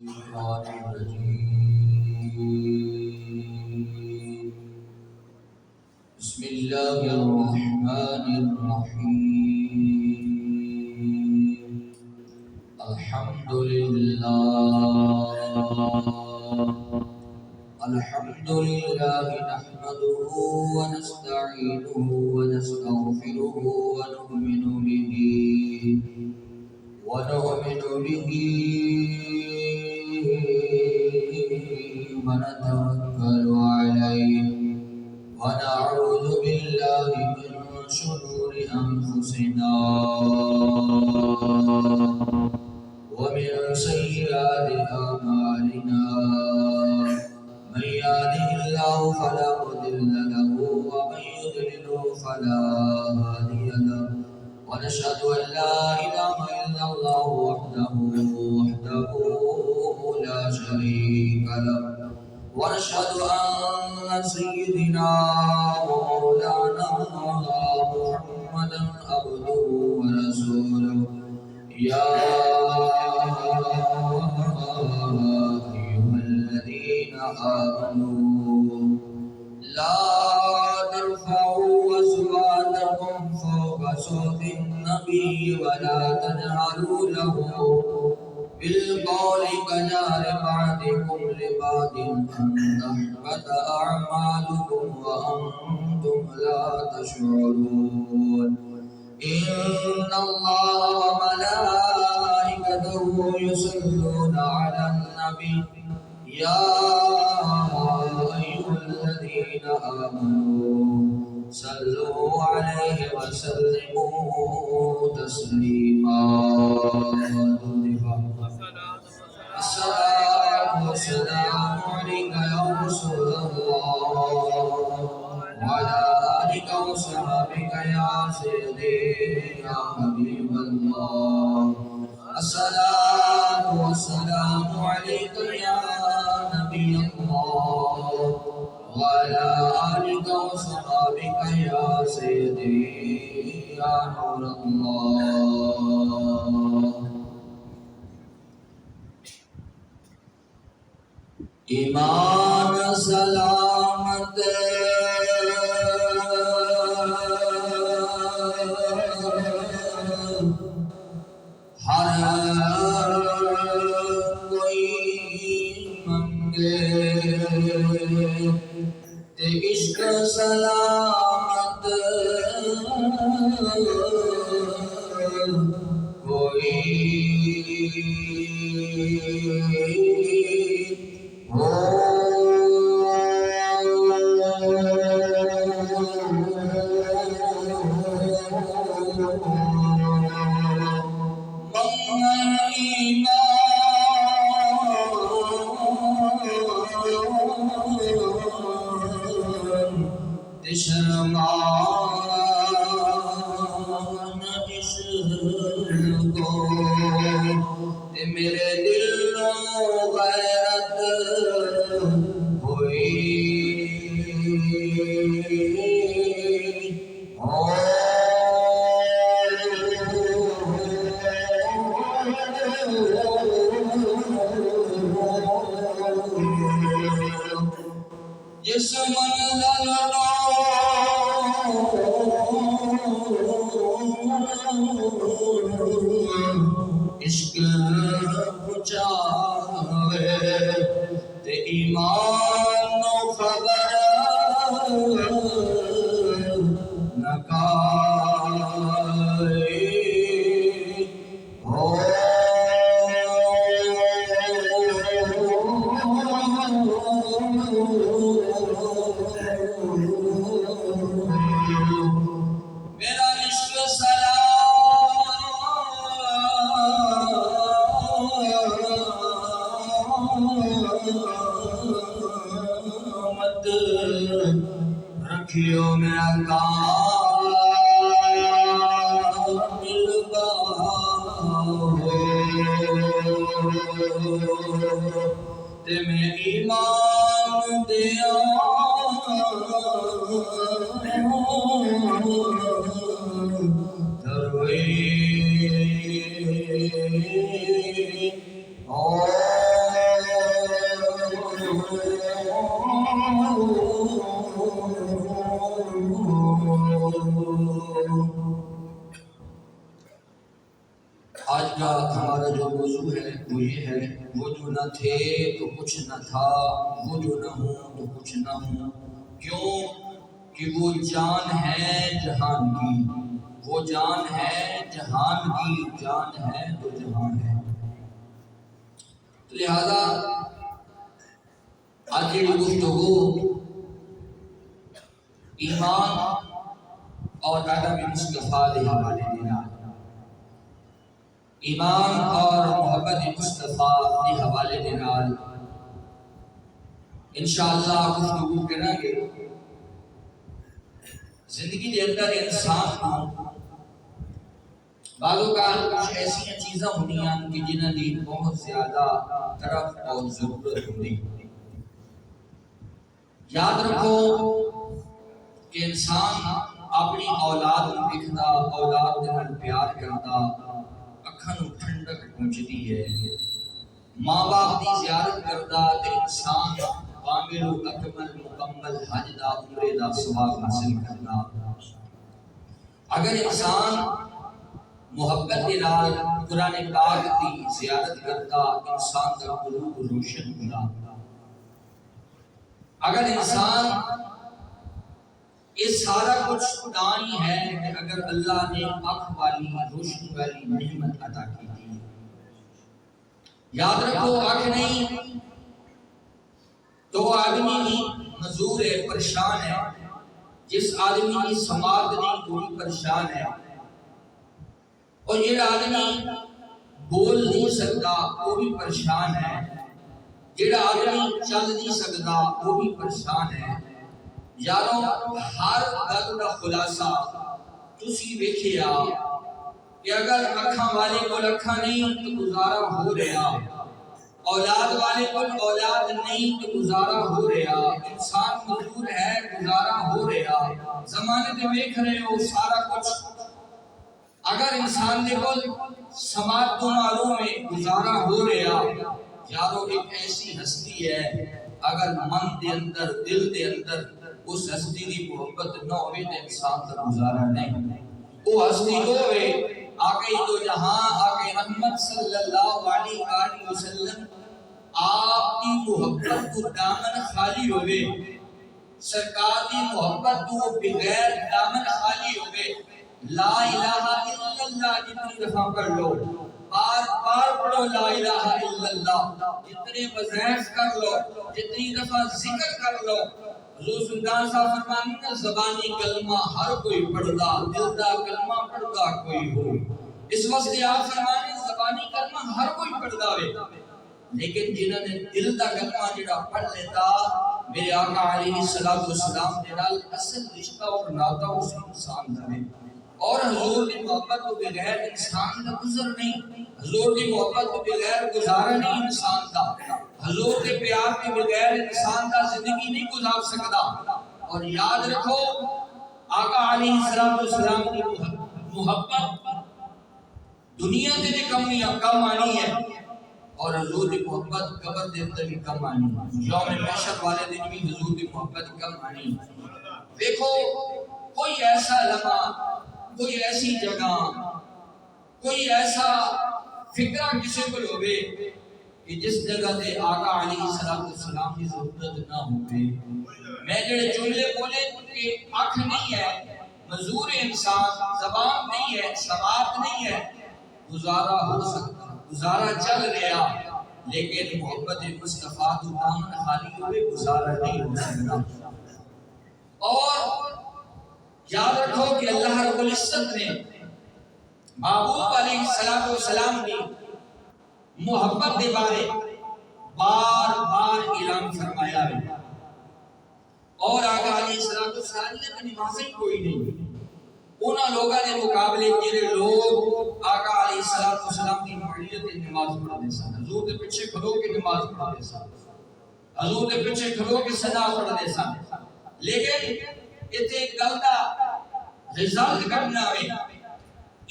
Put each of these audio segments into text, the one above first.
الشيطان الرجيم بسم الله الرحمن الرحيم الحمد لله نحمده ونستعينه ونستغفره ونؤمن به ونتوكل عليه ونعوذ بالله من شرور أنفسنا ومن سيئات أعمالنا من يهده الله فلا مضل له ومن يضلل فلا هادي له ونشهد أن لا إله إلا الله وحده لا شريك له ونشهد أن سيدنا ومولانا محمدا عبده ورسوله يا أيها الذين آمنوا لا ترفعوا أصواتكم فوق صوت النبي ولا تجهروا له بالقول كجهر بعضكم لبعض أن تحبط أعمالكم وأنتم لا تشعرون إن الله وملائكته يصلون على النبي يا أيها الذين آمنوا صلوا عليه وسلموا تسليما الصلاة والسلام عليك يا رسول الله وعلى آلك وصحبك يا سيدي يا حبيب الله الصلاة والسلام عليك يا نبي الله وعلى آلك وصحبك يا سيدي يا نور الله ایمان سلامت ہر کوئی منگے تے عشق سلامت کوئی میرے دل غیرت ہوئی جس منزل عشق پچاوے تے ایمان نو خبر نکائے میرا عشق سلامت رکھیو میرا کامل تے میں ایمان دیا دروئی وہ جو نہ تھے تو کچھ نہ تھا، وہ جو نہ ہوں تو کچھ نہ ہوں۔ کیوں کہ وہ جان ہے جہان کی، وہ جان ہے جہان کی، جان ہے تو جہان ہے۔ لہذا آج کی گفتگو ایمان اور ادب مصطفیٰ کے حوالے دینا، ایمان اور محبت مصطفیٰ کے حوالے دینا انشاءاللہ گفتگو کریں گے۔ زندگی کے اندر انسان کو بعض اوقات کچھ ایسی چیزاں ہوندی ہیں کہ جنہاں دی بہت زیادہ طرف اور ضرورت ہوندی۔ یاد رکھو کہ انسان اپنی اولاد نوں دیکھدا، اولاد دے نال پیار کردا، اکھاں نوں ٹھنڈک پہنچدی ہے، ماں باپ دی زیارت کردا تے انسان کامل و اکمل مکمل حج دا عمرے دا ثواب حاصل کردا۔ اگر انسان محبت دے نال قرآن پاک دی زیارت کردا، انسان دا قلوب روشن ہوندا۔ اگر انسان یہ سارا کچھ دانی ہے کہ اگر اللہ نے آنکھ والی روشنی والی نعمت عطا کی تھی۔ یاد رکھو آنکھ نہیں تو آدمی بھی معذور ہے، پریشان ہے، جس آدمی کی سماعت نہیں وہ بھی پریشان ہے، اور یہ آدمی بول نہیں سکتا وہ بھی پریشان ہے، جڑا آدمی چل نہیں سکتا وہ بھی پریشان ہے۔ یارو ہر گل کا خلاصہ تسی ویکھیا کہ اگر اکھاں والے کول اکھاں نہیں تو گزارا ہو رہا، اولاد والے کول اولاد نہیں تو گزارا ہو رہا، انسان مجبور ہے گزارا ہو رہا، زمانے تے ویکھ رہے ہو سارا کچھ۔ اگر انسان دے کول سماعت تو معلوم ہے گزارا ہو رہا، یارو ایک ایسی ہستی ہے اگر من دے اندر دل دے اندر اس ہستی دی محبت نہ ہوئے تو انسان کا گزارا نہیں۔ وہ ہستی ہوئے آقا دو جہاں آقا رحمت صلی اللہ علیہ وآلہ وسلم آپ کی محبت کو دامن خالی ہوئے، سرکار کی محبت کو بغیر دامن خالی ہوئے۔ لا الہ الا اللہ جتنی دفعہ پڑھ لو، بار بار پڑھو لا الہ الا اللہ، جتنے وظائف کر لو، جتنی دفعہ ذکر کر لو۔ حضور سلطان صاحب فرمانے زبانی کلمہ ہر کوئی پڑھدا، دل دا کلمہ پڑھدا کوئی ہو۔ اس وقت آپ فرمانے زبانی کلمہ ہر کوئی پڑھدا وے، لیکن جنہوں نے دل دا کلمہ جڑا پڑھ لیتا، میرے آقا علیہ السلام دے نال اصل رشتہ اور ناتا اس انسان دا ہے۔ اور حضور کی محبت کو بغیر انسان کا گزر نہیں، حضور کی محبت کو بغیر گزارا نہیں انسان کا، حضور کے پیار کے بغیر انسان کا زندگی نہیں گزار سکتا۔ اور یاد رکھو آقا علیہ السلام کی محبت دنیا کے بھی کم آنی ہے، اور حضور کی محبت قبر دے اندر بھی کم آنی ہے، یوم محشر والے دن بھی حضور کی محبت کم آنی ہے۔ دیکھو کوئی ایسا لمحہ، کوئی ایسی جگہ، کوئی ایسا فکرہ کسی کو ہوئے کہ جس جگہ تے آقا علیہ السلام کی ضرورت نہ ہوئے۔ میں جڑے جملے بولے کہ آنکھ نہیں ہے، معذور انسان، زبان نہیں ہے، سماعت نہیں ہے، گزارا ہو سکتا، گزارا چل رہا، لیکن محبت مصطفیٰ تو دامن خالی ہوئے گزارا نہیں ہو سکتا۔ اور یاد رکھو کہ اللہ رب العزت نے محبوب علیہ السلام کی محبت کے بارے بار بار اعلان فرمایا ہے، اور آقا علیہ السلام نے نمازیں کوئی نہیں انہاں لوگاں کے مقابلے جڑے لوگ آقا علیہ السلام کی معیت نماز پڑھتے سن، حضور کے پیچھے کھلو کے نماز پڑھتے سن، حضور کے پیچھے کھلو کے سجدہ پڑھتے سن، لیکن اتنے ایک گل دا رزلٹ کرنا ہے،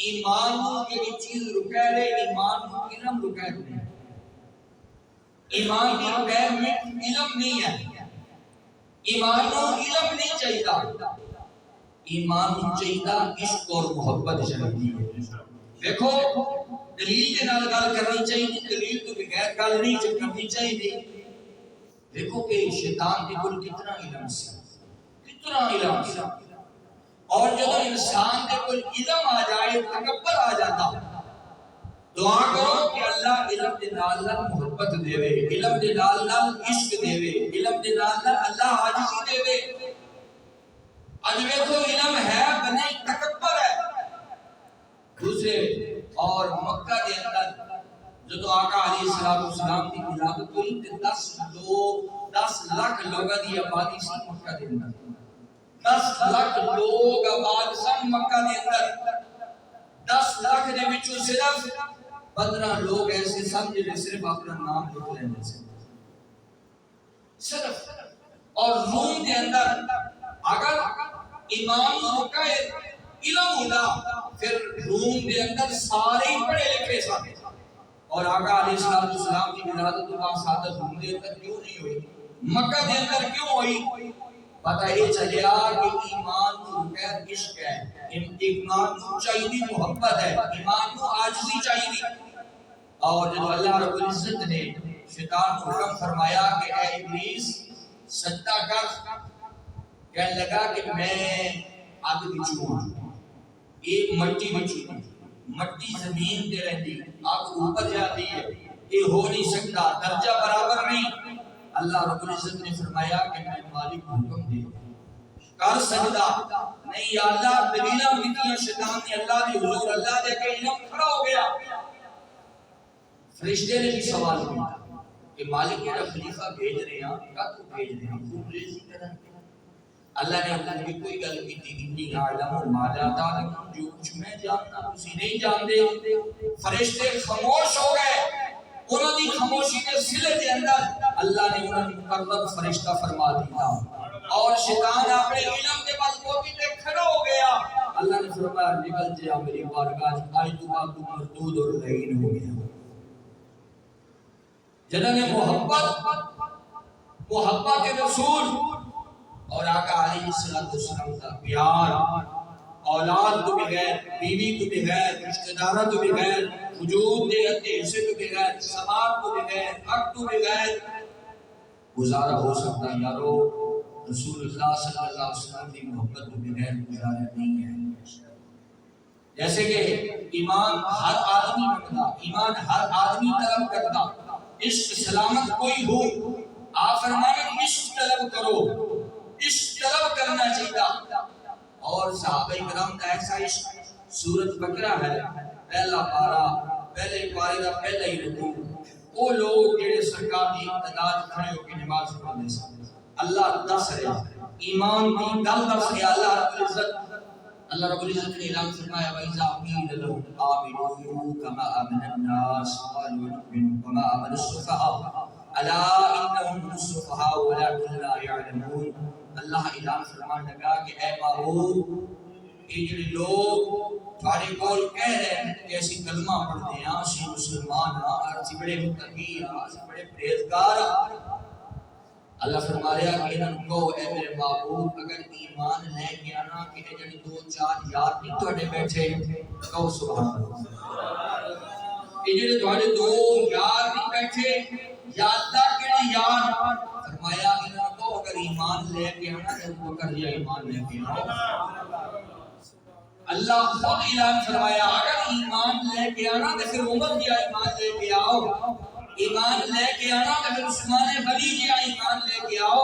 ایمان کو ایک چیز رکے رہے، ایمان کو علم رکے رہے، ایمان کی رکے میں علم نہیں ہے، ایمان کو علم نہیں چاہیے، ایمان کو چاہیے عشق اور محبت چاہیے۔ دیکھو دلیل کے نال گل کرنی چاہیے، دلیل تو بغیر گل نہیں کرنی چاہیے۔ دیکھو کہ شیطان کے کل کتنا علم سی، کتنا علم سی، اور جب انسان کے کل علم آ جائے، تکبر آ جاتا، دعا کرو کہ اللہ علم دے نال محبت دے وے، علم دے نال عشق دے وے، علم دے نال اللہ عاجزی دے وے۔ اج ویکھو علم ہے بنے تکبر ہے۔ دوسرے اور مکہ کے اندر جدو آقا علیہ السلام کی ولادت ہوئی تے 10 لاکھ لوگاں دی آبادی سی مکہ دے اندر، 10 لاکھ لوگ آباد سن مکہ دے اندر۔ 10 لاکھ دے وچوں صرف 15 لوگ ایسے سن جنہیں صرف اپنا نام لکھ لینے سے صرف۔ اور روم کے اندر اگر امام کا علم ہوتا پھر روم کے اندر سارے ہی پڑھے لکھے سن۔ اور آقا علیہ السلام کی ولادت و سعادت روم کے اندر کیوں نہیں ہوئی، مکہ کے اندر کیوں ہوئی؟ پتہ یہ چلیا کہ ایمان کو غیر عشق ہے، ایمان کو چاہیے محبت ہے، ایمان کو عاجزی چاہیے۔ اور جب اللہ رب العزت نے شیطان کو حکم فرمایا کہ اے ابلیس سجدہ کر، کہنے لگا کہ میں آگ بچوں، ایک مٹی بچوں، مٹی زمین دے رہتی، آگ اوپر جاتی ہے، یہ ہو نہیں سکتا، درجہ برابر نہیں۔ اللہ رب العزت نے فرمایا کہ میں مالک حکم دے کر سجدہ نہیں، یا اللہ دلیلہ ہوئی، شیطان نے اللہ دی حضور اللہ دے کے علم کھڑا ہو گیا۔ فرشتے نے بھی سوال کیا کہ مالک میرا خلیفہ بھیج رہے ہیں، کیا تو بھیج رہے ہیں، خوب ریزی کریں۔ اللہ نے اپنے بھی کوئی گل کی تھی، انی اعلم ما لا تعلمون، جو کچھ میں جاننا تسی نہیں جانتے۔ فرشتے خاموش ہو گئے، انہوں نے خاموشی کے صلے کے اندر اللہ نے انہوں نے مقرب فرشتہ فرما دیا، اور شیطان اپنے علم کے بل بوتے پہ کھڑا ہو گیا۔ اللہ نے فرمایا نکل جا میری بارگاہ، آج تو بات مردود اور لعین ہو گیا۔ جنہوں نے محبت کے رسول اور آقا علیہ السلام کا پیار، اولاد تو بغیر، بیوی تو بغیر، رشتہ دارہ تو بغیر، وجود دے اتے حصے تو بغیر، سماعت تو بغیر، حق تو بغیر گزارا ہو سکتا؟ یارو رسول اللہ صلی اللہ علیہ وسلم کی محبت تو بغیر گزارا نہیں ہے۔ جیسے کہ ایمان ہر آدمی رکھتا، ایمان ہر آدمی طلب کرتا، عشق سلامت کوئی ہو، آپ فرمانے عشق طلب کرو، عشق طلب کرنا چاہیے۔ اور صحابہ کرام کا ایسا عشق، سورۃ بقرہ ہے پہلا پارہ، پہلے پارے کا پہلا ہی رکوع، وہ لوگ جڑے سرکار دی امداد کھڑے ہو کے نماز پڑھتے سن، اللہ دس رہے ایمان کی گل دس رہے۔ اللہ رب العزت نے اعلان فرمایا وَإِذَا قِيلَ لَهُمْ آمِنُوا كَمَا آمَنَ النَّاسُ قَالُوا نُؤْمِنُ كَمَا آمَنَ السُّفَهَاءُ أَلَا إِنَّهُمْ السُّفَهَاءُ وَلَكِنْ لَا يَعْلَمُونَ۔ اللہ اعلان فرمانے لگا کہ اے محبوب، یہ جو لوگ تھوڑے کول کہہ رہے ہیں کہ ایسی کلمہ پڑھتے ہیں، اسی مسلمان ہیں، اسی بڑے متقی ہیں، اسی بڑے پرہیزگار ہیں، اللہ فرما رہا کہ انہوں کو اے میرے محبوب اگر ایمان لے کے آنا کہ جڑے 2-4 یار نہیں تھوڑے بیٹھے، کہو سبحان اللہ، کہ جڑے تھوڑے 2 یار نہیں بیٹھے، یا اللہ کے یار، فرمایا انہوں کو اگر ایمان لے کے آنا تو بکر یا ایمان لے کے آنا۔ اللہ خود اعلان فرمایا اگر ایمان لے کے آنا تو پھر عمر یا ایمان لے کے آؤ، ایمان لے کے آنا تو پھر عثمان غنی جی ایمان لے کے آؤ،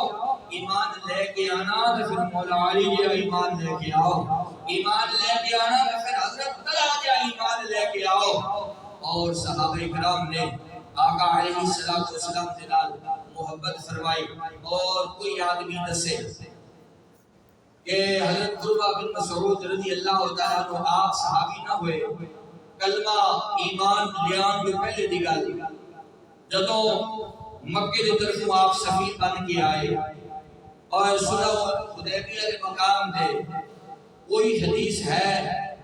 ایمان لے کے آنا تو پھر مولا علی جی ایمان لے کے آؤ، ایمان لے کے آنا تو پھر حضرت طلحہ جی ایمان لے کے آؤ۔ اور صحابہ کرام نے آقا علیہ السلام سے محبت فرمائی۔ اور کوئی آدمی دسے کہ حضرت عروہ بن مسعود رضی اللہ تعالیٰ عنہ آپ صحابی نہ ہوئے، کلمہ ایمان لیان کے پہلے دی گل جدوں مکے دی طرفوں آپ سفیر بن کے آئے اور صلح حدیبیہ کے مقام دے کوئی حدیث ہے،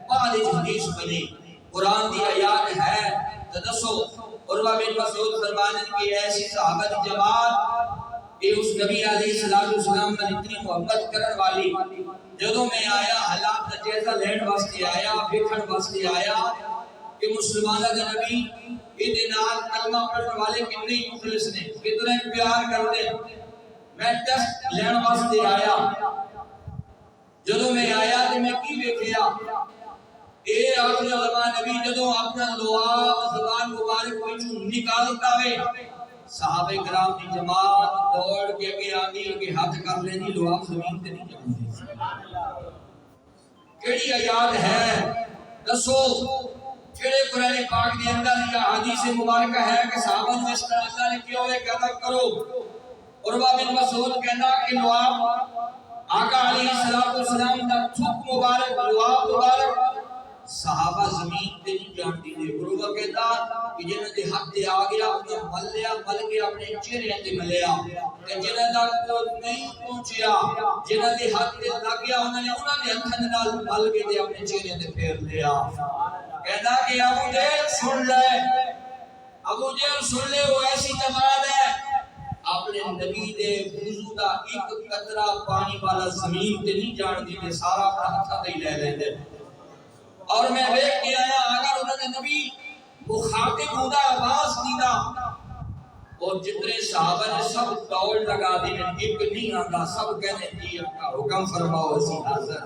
بعد حدیث بنی، قرآن دی آیات ہے، تدسو عروہ بن مسعود فرمانے کی ایسی صحابہ دی جماعت کہ اس نبی علیہ السلام نے اتنی محبت کرن والی جدوں میں آیا حالات کا جائزہ لین واسطے آیا، دیکھن واسطے آیا، کہ مسلمانہ دے نبی ادھے نال کلمہ پڑھنے والے کتنے مخلص نے، کتنے پیار کرتے. میں ٹیسٹ لین واسطے آیا، جدوں میں آیا تو میں کی ویکھیا اے آخری زمان نبی جدوں اپنا لعاب زبان مبارک وچوں نکالتا ہے، صحابہ کرام کی جماعت دوڑ کے اگے آندی کہ ہاتھ کر لینی، لعاب زمین تے نہیں جاندی. کیڑی آیات ہے دسو، کیڑے قرآن پاک کے اندر یا حدیث مبارکہ ہے کہ صحابہ نے اس طرح اللہ نے کیا ہوئے کہ ادب کرو. عروہ بن مسعود کہنا کہ لعاب آقا علیہ السلام دا تھوک مبارک، لعاب مبارک صحابہ زمین تے نہیں جانتی دے. عروہ کہتا کہ جنہاں دے حق دے آ گیا اپنا ملیا مل کے اپنے چہرے تے ملیا، کہ جنہاں دا کو نہیں پہنچیا جنہاں دے حق دے لگ گیا انہوں نے ہتھاں نال مل کے تے اپنے چہرے تے پھیر لیا. کہتا کہ ابو جہل سن لے، ابو جہل سن لے، وہ ایسی جماعت ہے اپنے نبی دے وضو دا ایک قطرہ پانی والا زمین تے نہیں جان دی تے سارا اپنا ہتھاں تے لے لیندے. اور میں دیکھ کے آیا اگر انہوں نے نبی مخاطب ہوتا آواز دیتا اور جتنے صحابہ نے سب دوڑ لگا دی، ایک نہیں آتا، سب کہنے جی آقا حکم فرماؤ اسی حاضر،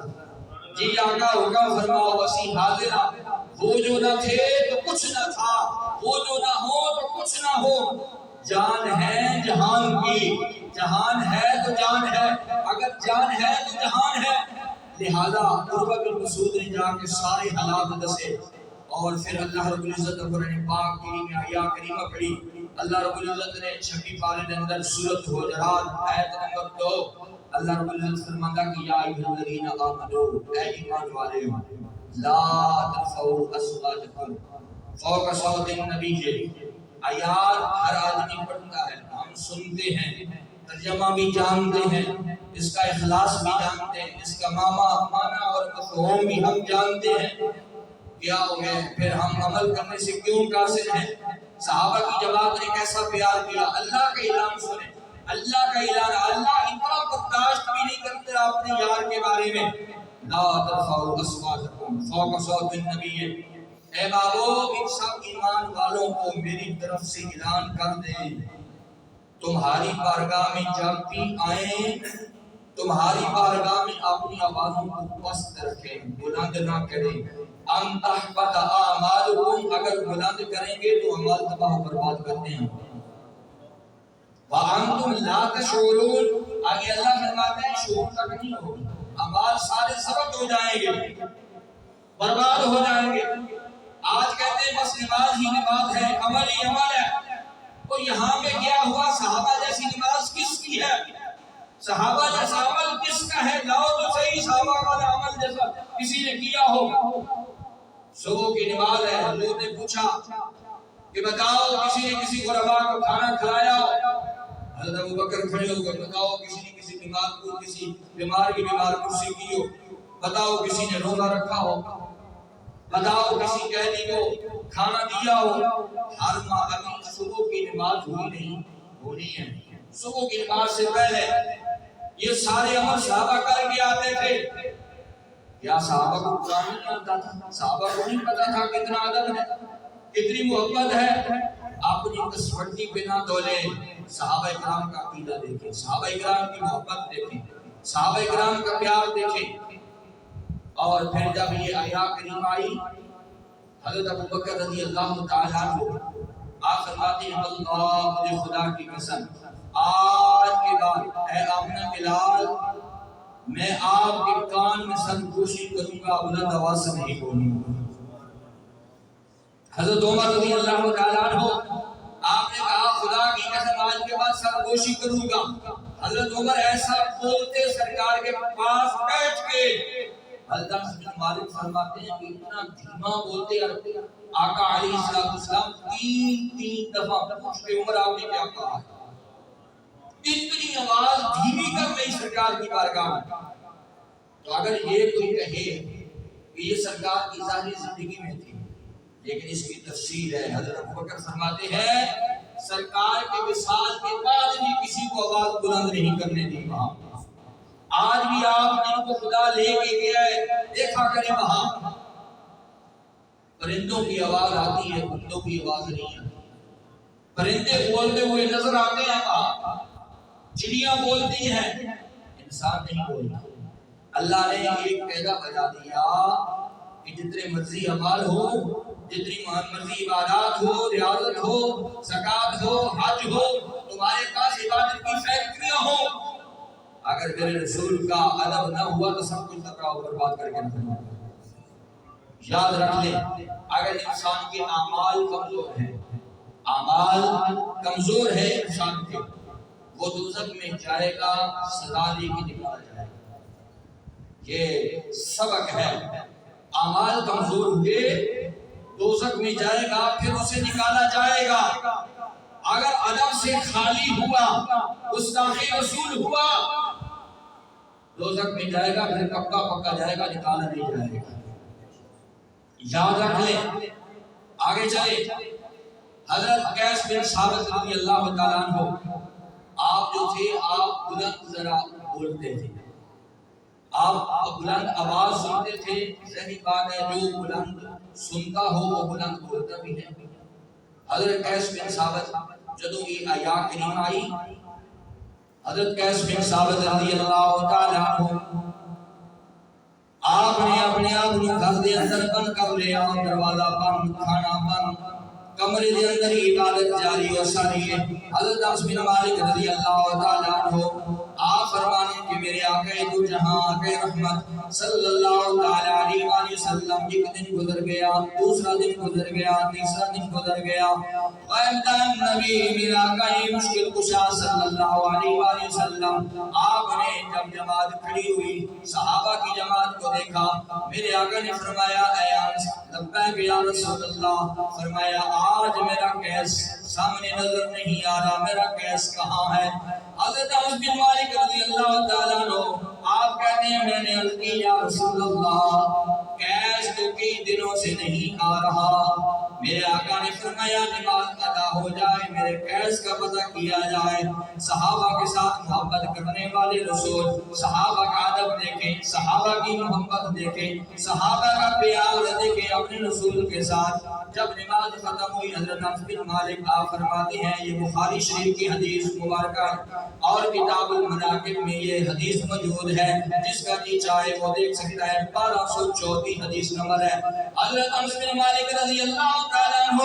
جی آقا حکم فرماؤ اسی حاضر. وہ جو نہ تھے تو کچھ نہ تھا، وہ جو نہ ہو تو کچھ نہ ہو. جان ہے جہان کی، جہان ہے تو جان ہے، اگر جان ہے تو جہان ہے. لہذا عروہ بن مسعود نے جا کے سارے حالات دسے اور پھر اللہ رب العزت قرآن پاک کی آیا کریمہ پڑھی. اللہ رب العزت نے 26 پارے کے اندر سورۃ حجرات آیت نمبر 2 اللہ رب العزت فرماتا کہ یا ایھا الذین آمنوا، اے ایمان والے، لا ترفعوا اصواتکم فوق صوت النبی. آیات ہر آدمی پڑھتا ہے، ہم سنتے ہیں، ترجمہ بھی جانتے ہیں، اس کا اخلاص بھی جانتے ہیں، اس کا معنی اور مفہوم بھی ہم جانتے ہیں. کیا ہو گئے پھر ہم عمل کرنے سے کیوں قاصر ہیں؟ صحابہ کی جماعت نے کیسا پیار کیا. اللہ کا اعلان سنیں، اللہ کا اعلان، اللہ اتنا برداشت بھی نہیں کرتے اپنے یار کے بارے میں. لا ترفعوا اصواتکم فوق صوت النبی. اے محبوب ان سب ایمان والوں کو میری طرف سے اعلان کر دیں، تمہاری بارگاہ میں جب بھی آئیں تمہاری بارگاہ میں اپنی آوازوں کو پست رکھیں، بلند نہ کریں. ان تحبط اعمالکم، اگر بلند کریں گے تو عمل تباہ و برباد کرتے ہیں. وانتم لا تشعرون، آگے اللہ فرماتے ہیں شعور تک نہیں ہوگی، اعمال سارے ضبط ہو جائیں گے، برباد ہو جائیں گے. آج کہتے ہیں بس نماز ہی نماز ہے، عمل ہی عمل ہے. تو یہاں پہ کیا ہوا؟ صحابہ جیسی نماز کس کی ہے؟ صحابہ جیسا عمل کس کا ہے؟ لاؤ تو صحیح صحابہ والا عمل جیسا کسی نے کیا ہو. صبح کی نماز ہے، حضور نے پوچھا کہ بتاؤ کسی نے کسی غربا کو کھانا کھلایا ہو؟ حضرت ابوبکر کھڑے ہو گئے، بتاؤ کسی نے کسی بیمار کو، کسی بیمار کی بیمار کرسی کی ہو؟ بتاؤ کسی نے روزہ رکھا ہو؟ بتاؤ کسی قیدی کو کھانا دیا ہو؟ ہر ماہ ابھی صبح کی نماز ہوئی نہیں، ہونی ہے. صبح کی نماز سے پہلے یہ سارے عمل صحابہ کر کے آتے تھے. کیا صحابہ کو قرآن نہیں آتا تھا؟ صحابہ کو نہیں پتا تھا کتنا ادب ہے، کتنی محبت ہے؟ اپنی کسوٹی پہ نہ تولے. صحابہ کرام کا عقیدہ دیکھیں، صحابہ کرام کی محبت دیکھیں، صحابہ کرام کا پیار دیکھیں. اور پھر جب یہ آیا کریم آئی، حضرت ابوبکر رضی اللہ تعالیٰ عنہ آپ فرماتے ہیں اللہ مجھے خدا کی قسم آج کے بعد اے آمنہ بلال میں آپ کے کان میں سرگوشی کروں گا، بلند آواز سے نہیں بولوں گا. حضرت عمر رضی اللہ تعالیٰ عنہ آپ نے کہا خدا کی قسم آج کے بعد سرگوشی کروں گا. حضرت عمر ایسا بولتے سرکار کے پاس بیٹھ کے حضرت انس بن مالک فرماتے ہیں کہ اتنا دھیما بولتے آقا علیہ السلام تین دفعہ پوچھ کے عمر آپ نے کیا کہا؟ اتنی آواز دھیمی کر لی سرکار کی بارگاہ میں. تو اگر یہ کوئی کہے کہ یہ سرکار کی ظاہری زندگی میں تھی، لیکن اس کی تفصیل ہے. حضرت ابوبکر فرماتے ہیں سرکار کے وصال کے بعد بھی کسی کو آواز بلند نہیں کرنے دی. وہاں آج بھی آپ جن کو خدا لے کے گیا ہے دیکھا کریں وہاں پرندوں کی آواز آتی ہے، بندوں کی آواز نہیں آتی۔ پرندے بولتے ہوئے نظر آتے ہیں، چڑیاں بولتی ہیں، انسان نہیں بولتا۔ اللہ نے ایک قاعدہ بتا دیا کہ جتنے مرضی اعمال ہو، جتنی مرضی عبادات ہو، ریاضت ہو، زکات ہو، حج ہو، تمہارے پاس عبادت کی فیکٹریاں ہو، اگر میرے رسول کا ادب نہ ہوا تو سب کچھ تباہ و برباد کر کے رکھنا۔ یاد رکھ لیں، اگر انسان کے اعمال کمزور ہیں، اعمال کمزور ہے انسان کے، وہ دوزخ میں جائے گا، سزا دے کے نکالا جائے گا۔ یہ سبق ہے، اعمال کمزور ہوئے دوزخ میں جائے گا، پھر اسے نکالا جائے گا۔ اگر ادب سے خالی ہوا، گستاخی رسول ہوا، دوزخ میں جائے گا، پھر پکا پکا جائے گا، نکالا نہیں جائے گا۔ یاد رکھ لیں، آگے چلے۔ حضرت قیس بن ثابت رضی اللہ تعالیٰ عنہ، آپ جو تھے آپ بلند ذرا بولتے تھے، آپ بلند آواز سنتے تھے۔ صحیح بات ہے، جو بلند سنتا ہو وہ بلند بولتا بھی ہے۔ حضرت قیس بن ثابت جدوں یہ آیات کریم آئی، حضرت قیس بن ثابت رضی اللہ تعالیٰ عنہ آپ نے اپنے آپ کو گھر دے اندر بند کر لیا، دروازہ بند، کھانا بند، کمرے دے اندر عبادت جاری و ساری ہے۔ حضرت انس بن مالک رضی اللہ تعالیٰ عنہ آپ فرمانے کہ میرے آقا دو جہاں آقا رحمت صلی اللہ تعالیٰ علیہ وآلہ وسلم، ایک دن گزر گیا، دوسرا دن گزر گیا، تیسرا دن گزر گیا، قائمدان نبی میرا آقا مشکل کشا صلی اللہ علیہ وآلہ وسلم، آپ نے جب جماعت کھڑی ہوئی، صحابہ کی جماعت کو دیکھا، میرے آقا نے فرمایا اے انس، لبیک یا رسول اللہ، فرمایا آج میرا قیس سامنے نظر نہیں آ رہا، میرا قیس کہاں ہے؟ حضرت انس بن مالک رضی اللہ تعالیٰ عنہ آپ کہتے ہیں میں نے عرض کی یا رسول اللہ، قیس تو کئی دنوں سے نہیں آ رہا۔ میرے آقا نے فرمایا نماز ادا ہو جائے، میرے قیس کا پتہ کیا جائے۔ صحابہ کے ساتھ محبت کرنے والے رسول، صحابہ کا ادب دیکھیں، صحابہ کی محبت دیکھیں، صحابہ کا پیار دیکھیں اپنے رسول کے ساتھ۔ جب نماز ختم ہوئی، حضرت انس بن مالک آپ فرماتے ہیں، یہ بخاری شریف کی حدیث مبارکہ اور کتاب المناقب میں یہ حدیث موجود ہے، جس کا جی چاہے وہ دیکھ سکتا ہے، 1234 حدیث نمبر ہے۔ حضرت انس بن مالک رضی اللہ تعالیٰ عنہ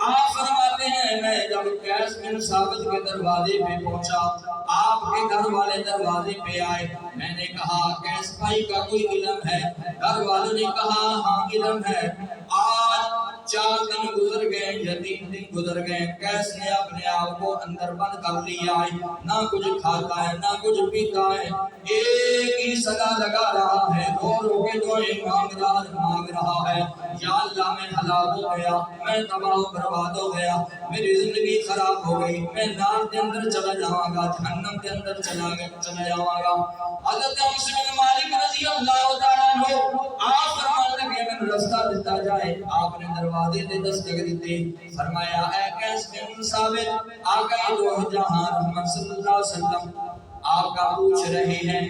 آپ فرماتے ہیں میں جب قیس بن ثابت کے دروازے پہ پہنچا، آپ کے گھر والے دروازے پہ آئے، میں نے کہا قیس بھائی کا کوئی علم ہے؟ گھر والوں نے کہا ہاں علم ہے۔ آج 4 دن گزر گئے یا 3 دن گزر گئے، قیس نے اپنے آپ کو اندر بند کر لیا ہے، نہ کچھ کھاتا ہے نہ کچھ پیتا ہے، ایک ہی صدا لگا رہا ہے، رو رو کے دعائیں مانگ رہا ہے، یا اللہ میں ہلاک ہو گیا، میں تباہ و برباد ہو گیا، میری زندگی خراب ہو گئی، میں نار کے اندر چلا جاؤں گا، جہنم کے اندر چلا جاؤں گا۔ حضرت انس بن مالک رضی اللہ تعالیٰ عنہ آپ فرمانے لگے میں رستہ دیتا جائے، آپ نے دروازے دے دستک دیتے، فرمایا اے قیس بن ثابت، آقا دو جہاں رحمت صلی اللہ علیہ وسلم آپ کا پوچھ رہے ہیں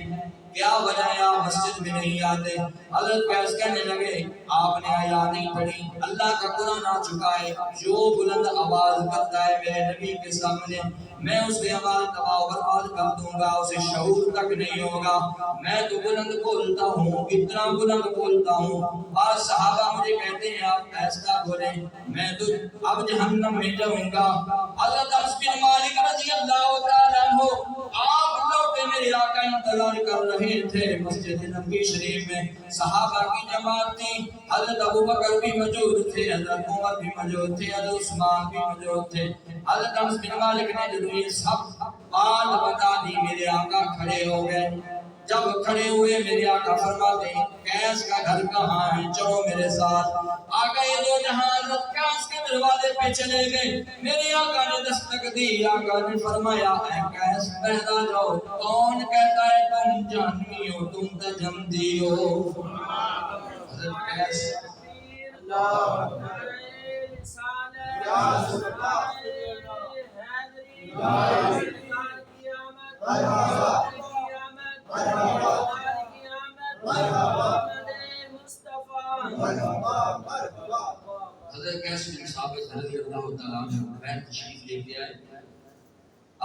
کیا وجہ ہے آپ مسجد میں نہیں آتے؟ حضرت قیس کہنے لگے آپ نے آیات نہیں پڑھی، اللہ کا قرآن آ چکا ہے، جو بلند آواز کرتا ہے میرے نبی کے سامنے میں اس کے عمال تباہ و برباد کر دوں گا، اسے شعور تک نہیں ہوگا۔ میں تو بلند بولتا ہوں، اتنا بلند بولتا ہوں، بعض صحابہ مجھے کہتے ہیں آپ ایسا بولیں، میں تو اب جہنم میں جاؤں گا۔ حضرت انس بن مالک رضی اللہ تعالیٰ عنہ آپ لوٹے میرے آقا انتظار کر رہے تھے مسجد نبوی شریف میں، صحابہ کی جماعت تھی، حضرت ابوبکر بھی موجود تھے، حضرت عمر بھی موجود تھے، حضرت عثمان بھی موجود تھے۔ حضرت انس بن مالک نے جب یہ سب بات بتا دی، میرے آقا کھڑے ہو گئے۔ جب کھڑے ہوئے میرے آقا فرماتے ہیں قیس کا گھر کہاں ہے؟ چلو میرے ساتھ۔ آقا یہ دو جہاں حضرت قیس کے دروازے پہ چلے گئے، میرے آقا نے دستک دی، آقا نے فرمایا اے قیس پہلا جاؤ، کون کہتا ہے تم جہنمی ہو، تم تجمدی ہو؟ حضرت قیس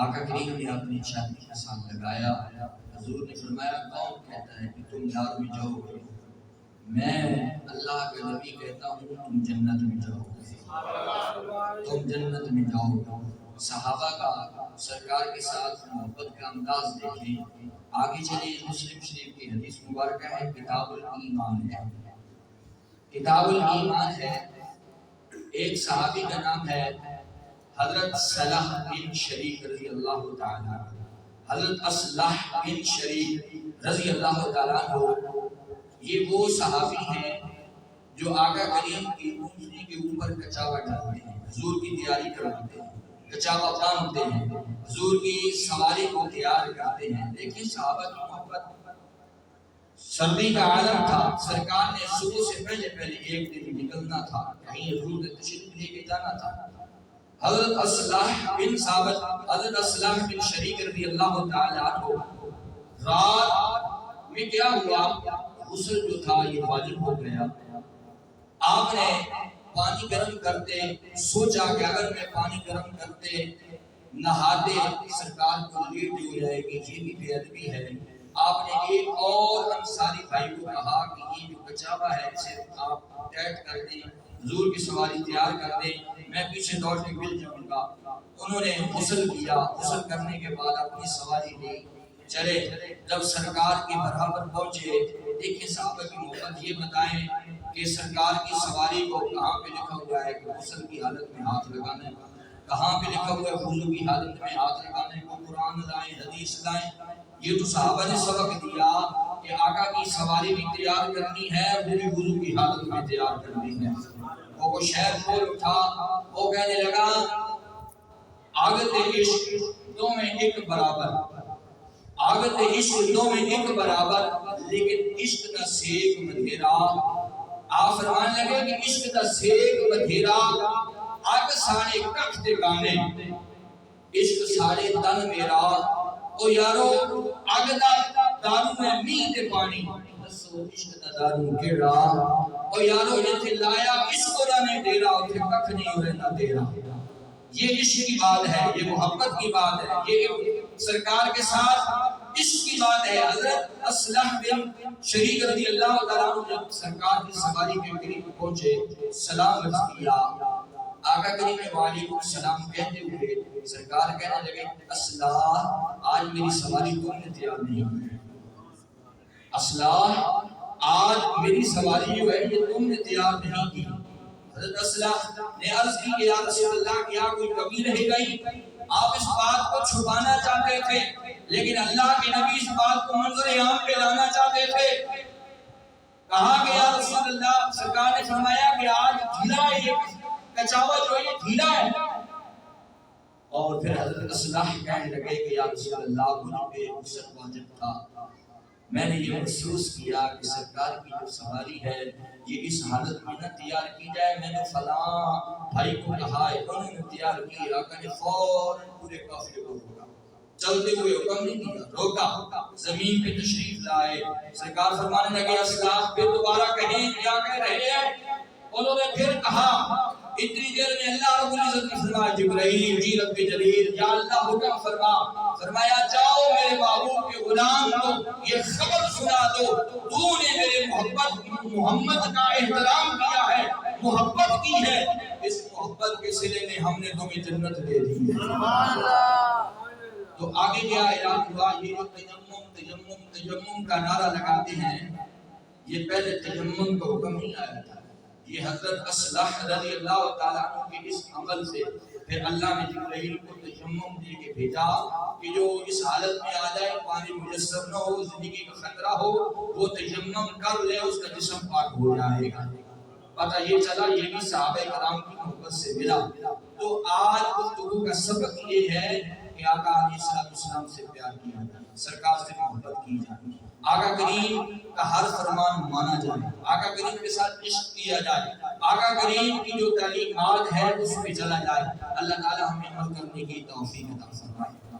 آقا کریم نے اپنی چھاتی کے ساتھ لگایا. حضور نے فرمایا کون کہتا ہے کہ تم نار میں جاؤ گے؟ میں اللہ کا نبی کہتا ہوں تم جنت میں جاؤ گے، تم جنت میں جاؤ گے. صحابہ کا سرکار کے ساتھ محبت کا انداز دیکھیں. آگے چلے مسلم شریف کی حدیث مبارکہ ہے، کتاب الایمان ہے. کتاب الایمان ہے. ایک صحابی کا نام ہے حضرت صلح بن شریک رضی اللہ تعالیٰ. حضرت اصلح بن شریک رضی اللہ تعالیٰ عنہ یہ وہ صحابی ہیں جو آقا کریم کی اونٹنی کے اوپر کچاوا ڈالتے ہیں، حضور کی تیاری کرواتے ہیں، کچاوا باندھتے ہیں، حضور کی سواری کو تیار کرتے ہیں. لیکن صحابہ کی محبت، سردی کا عالم تھا، سرکار نے صبح سے پہلے ایک دن نکلنا تھا، کہیں حضور نے تشریف لے کے جانا تھا. حضرت اصلح بن شریک رضی اللہ تعالی عنہ رات میں کیا ہوا، غسل جو تھا یہ واجب ہو گیا. آپ نے پانی گرم کرتے سوچا کہ اگر میں پانی گرم کرتے نہاتے سرکار کو لیٹ ہو جائے گی، یہ بھی بے ادبی ہے. آپ نے ایک اور انصاری بھائی کو کہا کہ یہ جو کچاوا ہے اسے آپ ٹیٹ کر دیں، حضور کی سواری تیار کر دیں، میں پیچھے دوڑ کے مل جاؤں گا. انہوں نے غسل کیا، غسل کرنے کے بعد اپنی سواری لی، چلے. جب سرکار کے برابر پہنچے، دیکھیں صحابہ کی محبت. یہ بتائیں کہ سرکار کی سواری کو کہاں پہ لکھا ہوا ہے کہ غسل کی حالت میں ہاتھ لگانا ہے، کہاں پہ لکھا ہوا ہے وضو کی حالت میں ہاتھ لگانے کو. قرآن لائیں، حدیث لائیں. یہ تو صحابہ نے سبق دیا کہ آقا کی سواری بھی تیار کرنی ہے، وہ بھی وضو کی حالت میں تیار کرنی ہے. وہ شہر بول اٹھا، وہ کہنے لگا آگت عشق دو میں ایک برابر، آگت عشق دو میں ایک برابر، لیکن عشق کا سیک مدھیرا. آپ فرمانے لگے کہ عشق کا سیک مدھیرا آگ سارے ککھ دے گانے، عشق سارے تن میرا. او یارو اگ دا دارو میں میہ دے پانی، دسو عشق دا دارو کیڑا. او یارو جتھے لایا عشق دا نے ڈیرا، اتھے ککھ نہیں ہو رہنا تیرا. یہ عشق کی بات ہے، یہ محبت کی بات ہے، یہ سرکار کے ساتھ عشق کی بات ہے. حضرت اصلح بن شریک رضی اللہ تعالیٰ عنہ جب سرکار کی سواری کے قریب پہنچے، سلام عرض کیا. آقا کریم وعلیکم السلام کہتے ہوئے سرکار کہنے لگے اصلاح آج میری سواری تم نے تیار نہیں کی. اصلاح آج میری سواری جو ہے یہ تم نے تیار نہیں کی. حضرت اصلاح نے عرض کی کہ یا رسول اللہ کیا کوئی کمی رہ گئی؟ آپ اس بات کو چھپانا چاہتے تھے لیکن اللہ کے نبی اس بات کو منظر عام پہ لانا چاہتے تھے. کہا کہ یا رسول اللہ، سرکار نے فرمایا کہ آج ڈھیلا ہے، یہ کچاوا جو ہے یہ ڈھیلا ہے. اور پھر حضرت اصلاح کہنے لگے کہ یا رسول اللہ مجھ پہ غسل واجب تھا، میں نے یہ محسوس کیا کہ سرکار کی جو سواری ہے یہ اس حالت میں نہ تیار کی جائے. میں نے فلاں بھائی کو کہا ہے، انہوں نے تیار کی. آقا نے فوراً پورے قافلے کو روکا، چلتے ہوئے حکم نہیں دیا، روکا، زمین پہ تشریف لائے. سرکار فرمانے لگے اصلاح پھر دوبارہ کہیں کیا کہہ رہے ہیں؟ انہوں نے پھر کہا. اتنی دیر میں اللہ رب العزت نے فرمایا جبرائیل جی رب جلیل یا اللہ حکم فرما. فرمایا جاؤ میرے محبوب کے غلام کو یہ خبر سنا دو، تو نے میرے محمد کا احترام کیا ہے، محبت کی ہے، اس محبت کے صلے میں ہم نے تمہیں جنت دے دی ہے. تو آگے کیا اعلان ہوا؟ یہ جو تیمم کا نعرہ لگاتے ہیں، یہ پہلے تیمم کا حکم نہیں آیا تھا. یہ حضرت اصلح رضی اللہ تعالیٰ عنہ کے اس عمل سے پھر اللہ نے جبرائیل کو تیمم دے کے بھیجا کہ جو اس حالت میں آ جائے، پانی میسر نہ ہو، زندگی کا خطرہ ہو، وہ تیمم کر لے، اس کا جسم پاک ہو جائے گا. پتہ یہ چلا یہ بھی صحابہ کرام کی محبت سے ملا. تو آج گفتگو کا سبق یہ ہے کہ آقا علیہ السلام سے پیار کیا جائے، سرکار سے محبت کی جائے، آقا کریم کا ہر فرمان مانا جائے، آقا کریم کے ساتھ عشق کیا جائے، آقا کریم کی جو تعلیمات ہے اس پہ چلا جائے. اللہ تعالی ہمیں عمل کرنے کی توفیق عطا فرمائے.